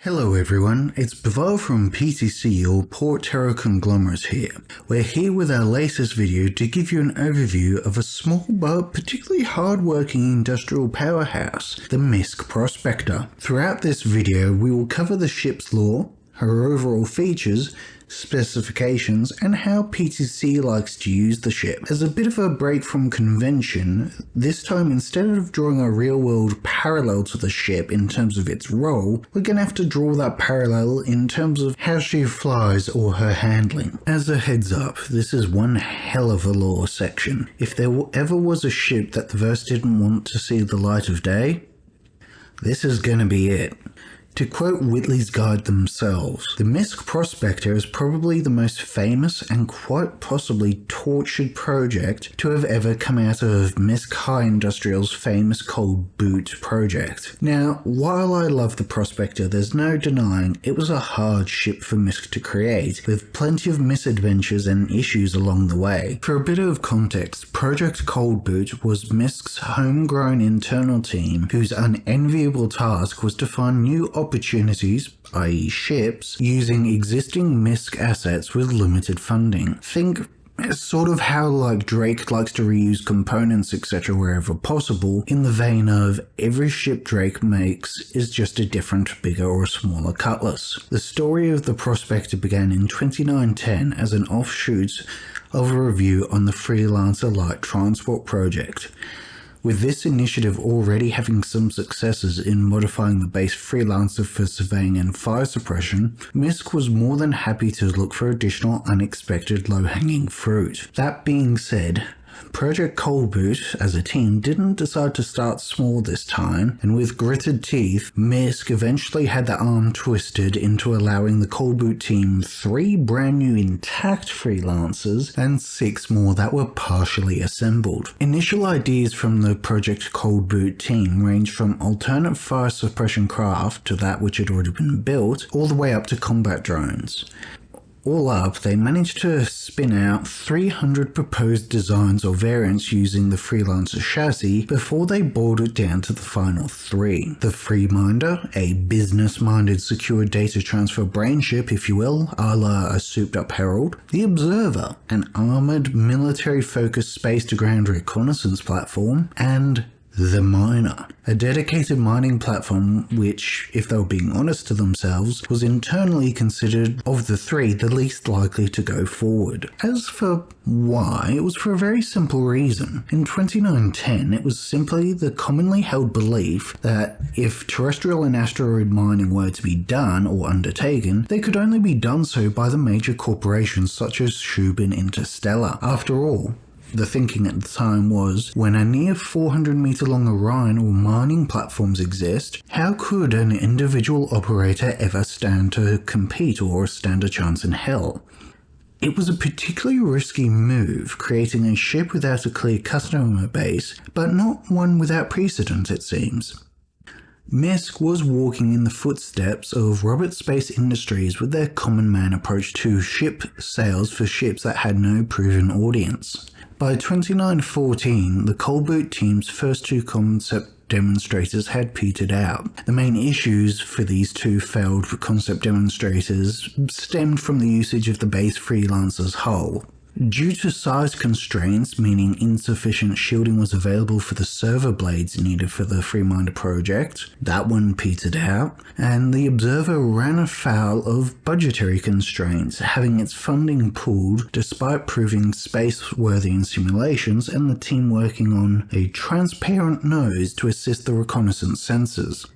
Hello everyone, it's Bavar from PTC or Port Terra Conglomerate here. We're here with our latest video to give you an overview of a small but particularly hard-working industrial powerhouse, the MISC Prospector. Throughout this video we will cover the ship's lore, her overall features, specifications, and how PTC likes to use the ship. As a bit of a break from convention, this time instead of drawing a real-world parallel to the ship in terms of its role, we're going to have to draw that parallel in terms of how she flies or her handling. As a heads up, this is one hell of a lore section. If there ever was a ship that the verse didn't want to see the light of day, this is going to be it. To quote Whitley's Guide themselves, the MISC Prospector is probably the most famous and quite possibly tortured project to have ever come out of MISC High Industrial's famous cold boot project. Now, while I love the Prospector, there's no denying it was a hard ship for MISC to create, with plenty of misadventures and issues along the way. For a bit of context, Project Cold Boot was MISC's homegrown internal team whose unenviable task was to find new opportunities, i.e. ships, using existing MISC assets with limited funding. Think sort of how like Drake likes to reuse components etc. wherever possible, in the vein of every ship Drake makes is just a different, bigger or smaller cutlass. The story of the Prospector began in 2910 as an offshoot of a review on the Freelancer Light Transport project. With this initiative already having some successes in modifying the base Freelancer for surveying and fire suppression, MISC was more than happy to look for additional unexpected low-hanging fruit. That being said, Project Cold Boot as a team didn't decide to start small this time, and with gritted teeth, MISC eventually had their arm twisted into allowing the Cold Boot team 3 brand new intact freelancers and 6 more that were partially assembled. Initial ideas from the Project Cold Boot team ranged from alternate fire suppression craft to that which had already been built, all the way up to combat drones. All up, they managed to spin out 300 proposed designs or variants using the Freelancer chassis before they boiled it down to the final 3. The Freeminder, a business-minded secure data transfer brain ship if you will, a la a souped-up Herald. The Observer, an armoured, military-focused space-to-ground reconnaissance platform. And the Miner, a dedicated mining platform which, if they were being honest to themselves, was internally considered, of the 3, the least likely to go forward. As for why, it was for a very simple reason. In 2910, it was simply the commonly held belief that if terrestrial and asteroid mining were to be done or undertaken, they could only be done so by the major corporations such as Shub and Interstellar. After all, the thinking at the time was, when a near 400 meter long Orion or mining platforms exist, how could an individual operator ever stand to compete or stand a chance in hell? It was a particularly risky move, creating a ship without a clear customer base, but not one without precedent it seems. MISC was walking in the footsteps of Robert Space Industries with their common man approach to ship sales for ships that had no proven audience. By 2914, the Cold Boot team's first 2 concept demonstrators had petered out. The main issues for these 2 failed concept demonstrators stemmed from the usage of the base Freelancer's hull. Due to size constraints, meaning insufficient shielding was available for the server blades needed for the Freeminder project, that one petered out, and the Observer ran afoul of budgetary constraints, having its funding pulled despite proving space-worthy in simulations and the team working on a transparent nose to assist the reconnaissance sensors.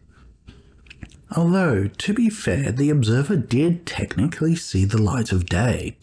Although, to be fair, the Observer did technically see the light of day,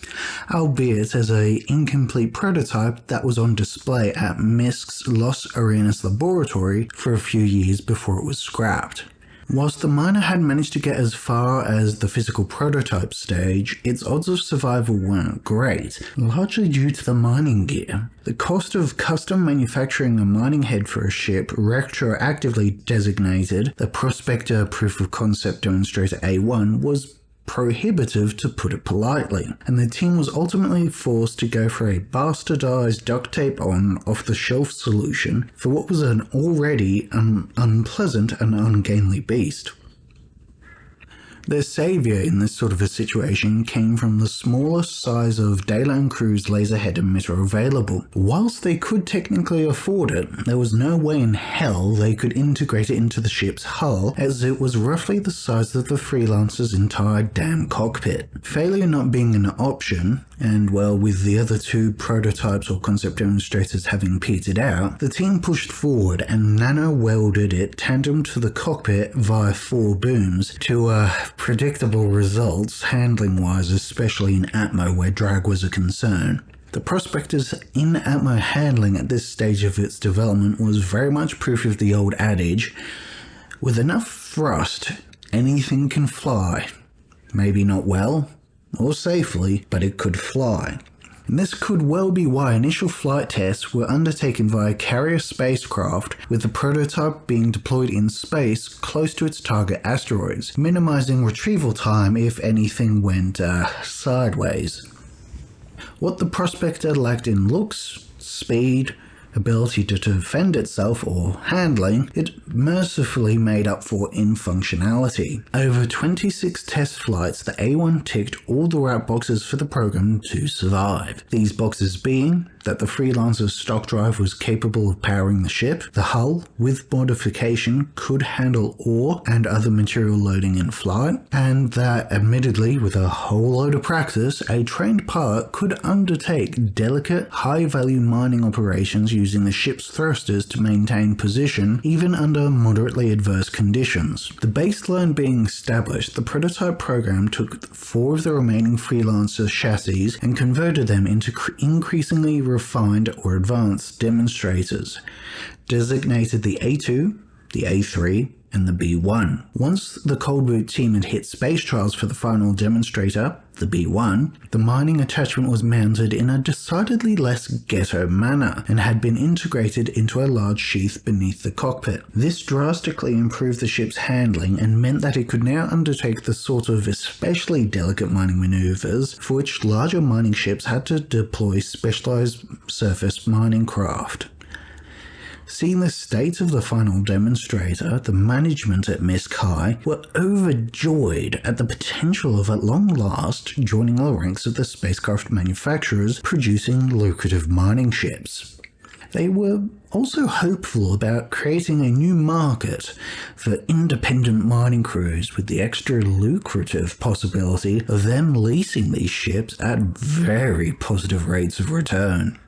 albeit as an incomplete prototype that was on display at MISC's Los Arenas laboratory for a few years before it was scrapped. Whilst the Miner had managed to get as far as the physical prototype stage, its odds of survival weren't great, largely due to the mining gear. The cost of custom manufacturing a mining head for a ship retroactively designated the Prospector Proof of Concept Demonstrator A1 was prohibitive, to put it politely, and the team was ultimately forced to go for a bastardized duct tape on off-the-shelf solution for what was an already unpleasant and ungainly beast. Their saviour in this sort of a situation came from the smallest size of daylight and cruise laserhead emitter available. Whilst they could technically afford it, there was no way in hell they could integrate it into the ship's hull, as it was roughly the size of the Freelancer's entire damn cockpit. Failure not being an option, and well, with the other two prototypes or concept demonstrators having petered out, the team pushed forward and nano-welded it tandem to the cockpit via 4 booms to predictable results handling-wise, especially in Atmo where drag was a concern. The Prospector's in-Atmo handling at this stage of its development was very much proof of the old adage, with enough thrust, anything can fly. Maybe not well or safely, but it could fly. And this could well be why initial flight tests were undertaken via carrier spacecraft, with the prototype being deployed in space close to its target asteroids, minimizing retrieval time if anything went sideways. What the Prospector lacked in looks, speed, ability to defend itself, or handling, it mercifully made up for in functionality. Over 26 test flights, the A1 ticked all the right boxes for the program to survive. These boxes being that the Freelancer's stock drive was capable of powering the ship, the hull, with modification, could handle ore and other material loading in flight, and that, admittedly with a whole load of practice, a trained pilot could undertake delicate, high-value mining operations using the ship's thrusters to maintain position even under moderately adverse conditions. The baseline being established, the prototype program took 4 of the remaining Freelancer chassis and converted them into increasingly refined or advanced demonstrators, designated the A2, the A3, and the B1. Once the Cold Boot team had hit space trials for the final demonstrator, the B1, the mining attachment was mounted in a decidedly less ghetto manner and had been integrated into a large sheath beneath the cockpit. This drastically improved the ship's handling and meant that it could now undertake the sort of especially delicate mining maneuvers for which larger mining ships had to deploy specialized surface mining craft. Seeing the state of the final demonstrator, the management at MISC High were overjoyed at the potential of at long last joining the ranks of the spacecraft manufacturers producing lucrative mining ships. They were also hopeful about creating a new market for independent mining crews, with the extra lucrative possibility of them leasing these ships at very positive rates of return.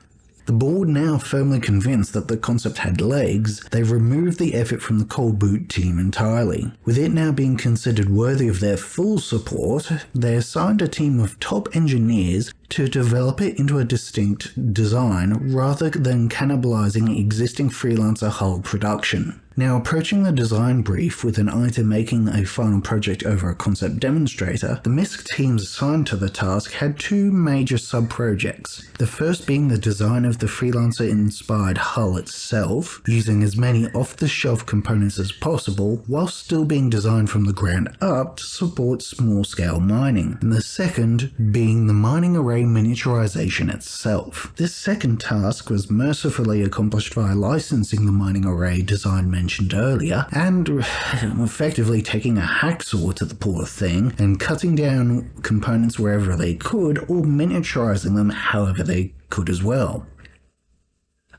The board, now firmly convinced that the concept had legs, they removed the effort from the Cold Boot team entirely. With it now being considered worthy of their full support, they assigned a team of top engineers to develop it into a distinct design rather than cannibalizing existing Freelancer hull production. Now, approaching the design brief with an eye to making a final project over a concept demonstrator, the MISC teams assigned to the task had 2 major sub-projects. The first being the design of the Freelancer-inspired hull itself, using as many off-the-shelf components as possible, while still being designed from the ground up to support small-scale mining. And the second being the mining array miniaturization itself. This second task was mercifully accomplished via licensing the mining array design mentioned earlier, and effectively taking a hacksaw to the poor thing and cutting down components wherever they could, or miniaturizing them however they could as well.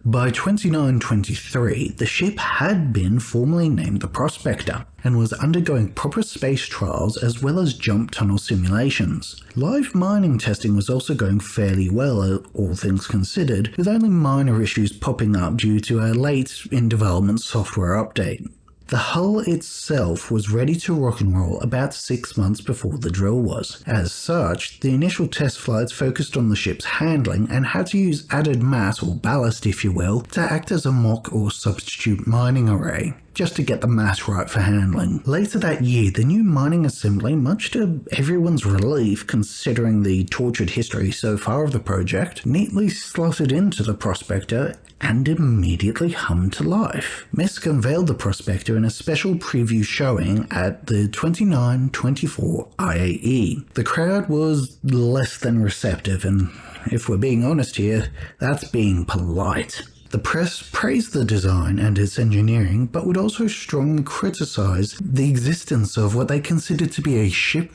By 2923, the ship had been formally named the Prospector and was undergoing proper space trials as well as jump tunnel simulations. Live mining testing was also going fairly well, all things considered, with only minor issues popping up due to a late in development software update. The hull itself was ready to rock and roll about 6 months before the drill was. As such, the initial test flights focused on the ship's handling and had to use added mass, or ballast if you will, to act as a mock or substitute mining array, just to get the mass right for handling. Later that year, the new mining assembly, much to everyone's relief considering the tortured history so far of the project, neatly slotted into the Prospector and immediately hummed to life. MISC unveiled the Prospector in a special preview showing at the 2924 IAE. The crowd was less than receptive, and if we're being honest here, that's being polite. The press praised the design and its engineering, but would also strongly criticize the existence of what they considered to be a ship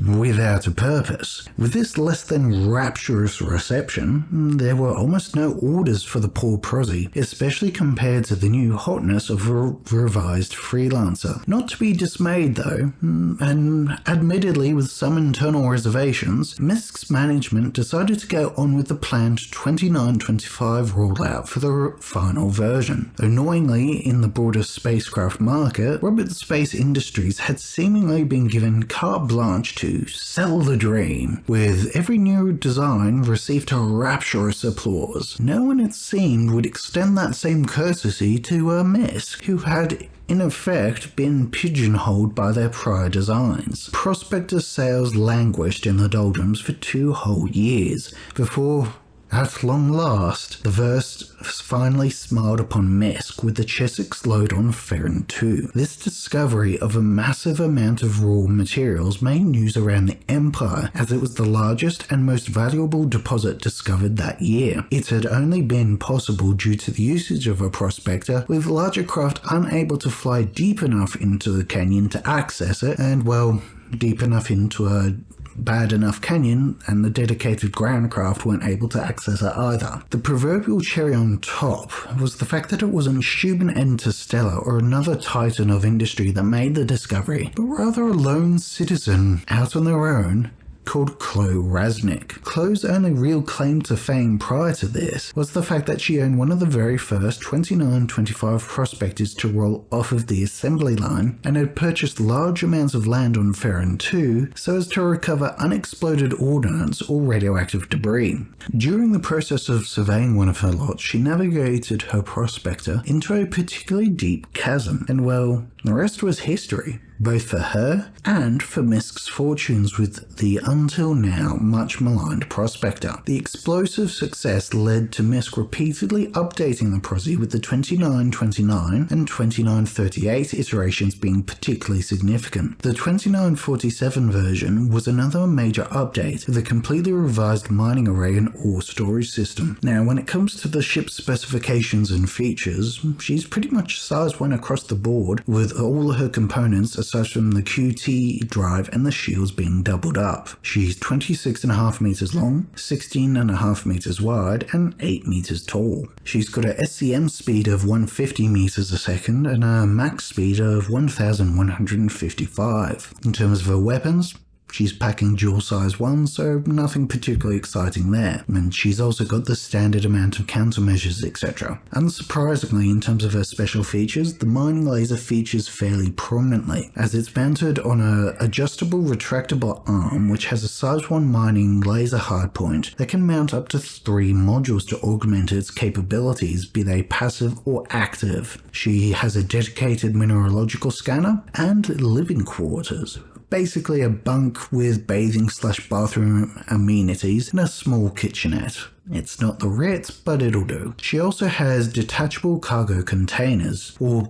without a purpose. With this less than rapturous reception, there were almost no orders for the poor prosy, especially compared to the new hotness of a revised Freelancer. Not to be dismayed though, and admittedly with some internal reservations, MISC's management decided to go on with the planned 2925 rollout for the final version. Annoyingly, in the broader spacecraft market, Roberts Space Industries had seemingly been given carte blanche to sell the dream, with every new design received a rapturous applause. No one, it seemed, would extend that same courtesy to MISC, who had in effect been pigeonholed by their prior designs. Prospector sales languished in the doldrums for 2 whole years, before at long last, the verse finally smiled upon MISC with the Chessex load on Ferron 2. This discovery of a massive amount of raw materials made news around the Empire, as it was the largest and most valuable deposit discovered that year. It had only been possible due to the usage of a prospector, with larger craft unable to fly deep enough into the canyon to access it, and well, deep enough into a bad enough canyon, and the dedicated ground craft weren't able to access it either. The proverbial cherry on top was the fact that it wasn't Shubin Interstellar or another titan of industry that made the discovery, but rather a lone citizen out on their own called Chloe Raznick. Chloe's only real claim to fame prior to this was the fact that she owned one of the very first 2925 prospectors to roll off of the assembly line, and had purchased large amounts of land on Ferron 2 so as to recover unexploded ordnance or radioactive debris. During the process of surveying one of her lots, she navigated her prospector into a particularly deep chasm, and well, the rest was history, both for her and for MISC's fortunes with the until now much maligned prospector. The explosive success led to MISC repeatedly updating the prosy, with the 2929 and 2938 iterations being particularly significant. The 2947 version was another major update, with a completely revised mining array and ore storage system. Now, when it comes to the ship's specifications and features, she's pretty much size 1 across the board, with all her components aside from the QT drive and the shields being doubled up. She's 26.5 meters long, 16.5 meters wide, and 8 meters tall. She's got a SCM speed of 150 meters a second and a max speed of 1155. In terms of her weapons, she's packing dual size 1, so nothing particularly exciting there, and she's also got the standard amount of countermeasures, etc. Unsurprisingly, in terms of her special features, the mining laser features fairly prominently, as it's mounted on an adjustable retractable arm which has a size 1 mining laser hardpoint that can mount up to 3 modules to augment its capabilities, be they passive or active. She has a dedicated mineralogical scanner and living quarters. Basically a bunk with bathing/bathroom amenities and a small kitchenette. It's not the Ritz, but it'll do. She also has detachable cargo containers, or,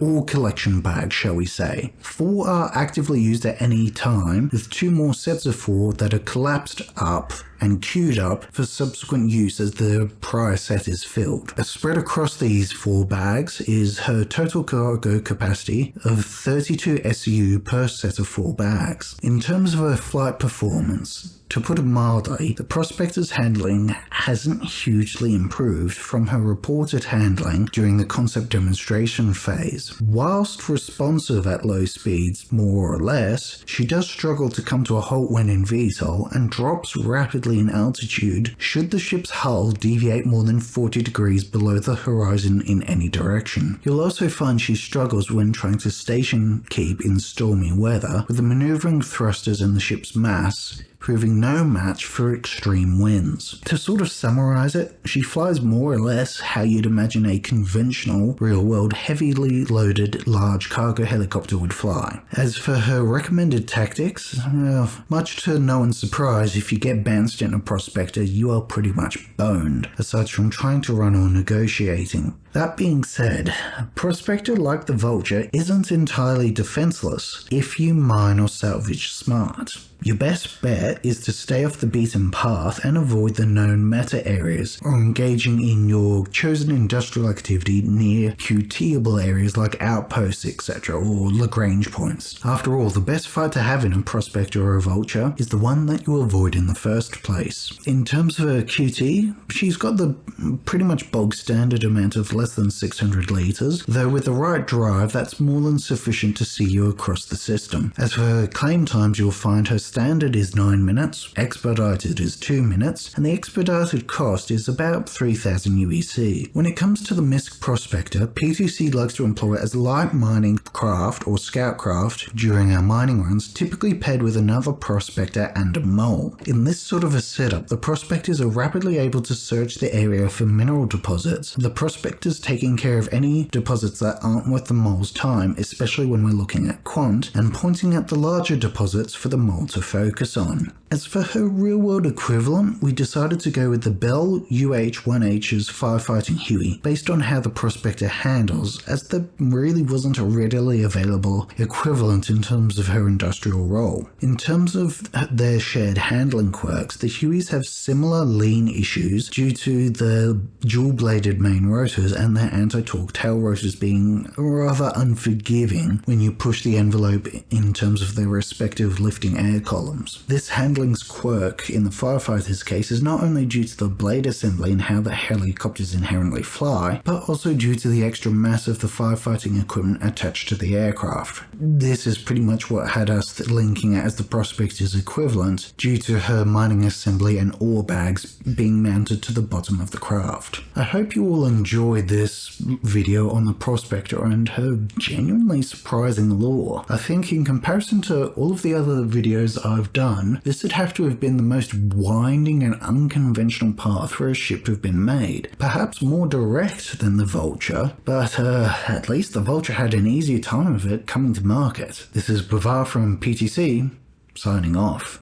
all collection bags, shall we say. 4 are actively used at any time, with 2 more sets of 4 that are collapsed up and queued up for subsequent use as the prior set is filled. Spread across these 4 bags is her total cargo capacity of 32 SU per set of 4 bags. In terms of her flight performance, to put it mildly, the Prospector's handling hasn't hugely improved from her reported handling during the concept demonstration phase. Whilst responsive at low speeds, more or less, she does struggle to come to a halt when in VTOL and drops rapidly in altitude should the ship's hull deviate more than 40 degrees below the horizon in any direction. You'll also find she struggles when trying to station keep in stormy weather, with the maneuvering thrusters and the ship's mass proving no match for extreme winds. To sort of summarize it, she flies more or less how you'd imagine a conventional, real-world, heavily loaded large cargo helicopter would fly. As for her recommended tactics, well, much to no one's surprise, if you get bounced in a prospector, you are pretty much boned, aside from trying to run or negotiating. That being said, Prospector, like the Vulture, isn't entirely defenseless if you mine or salvage smart. Your best bet is to stay off the beaten path and avoid the known meta areas, or engaging in your chosen industrial activity near QTable areas like outposts, etc., or Lagrange points. After all, the best fight to have in a Prospector or a Vulture is the one that you avoid in the first place. In terms of her QT, she's got the pretty much bog standard amount of less than 600 litres, though with the right drive that's more than sufficient to see you across the system. As for her claim times, you'll find her standard is 9 minutes, expedited is 2 minutes, and the expedited cost is about 3000 UEC. When it comes to the MISC Prospector, PTC likes to employ as light mining craft or scout craft during our mining runs, typically paired with another Prospector and a mole. In this sort of a setup, the Prospectors are rapidly able to search the area for mineral deposits, the Prospectors taking care of any deposits that aren't worth the mole's time, especially when we're looking at quant, and pointing at the larger deposits for the mole to focus on. As for her real-world equivalent, we decided to go with the Bell UH-1H's firefighting Huey, based on how the Prospector handles, as there really wasn't a readily available equivalent in terms of her industrial role. In terms of their shared handling quirks, the Hueys have similar lean issues due to the dual-bladed main rotors and their anti-torque tail rotors being rather unforgiving when you push the envelope in terms of their respective lifting air columns. This handling's quirk in the firefighter's case is not only due to the blade assembly and how the helicopters inherently fly, but also due to the extra mass of the firefighting equipment attached to the aircraft. This is pretty much what had us linking it as the Prospector's equivalent, due to her mining assembly and ore bags being mounted to the bottom of the craft. I hope you all enjoyed this video on the Prospector and her genuinely surprising lore. I think in comparison to all of the other videos I've done, this would have to have been the most winding and unconventional path for a ship to have been made. Perhaps more direct than the Vulture, but at least the Vulture had an easier time of it coming to market. This is Bavar from PTC, signing off.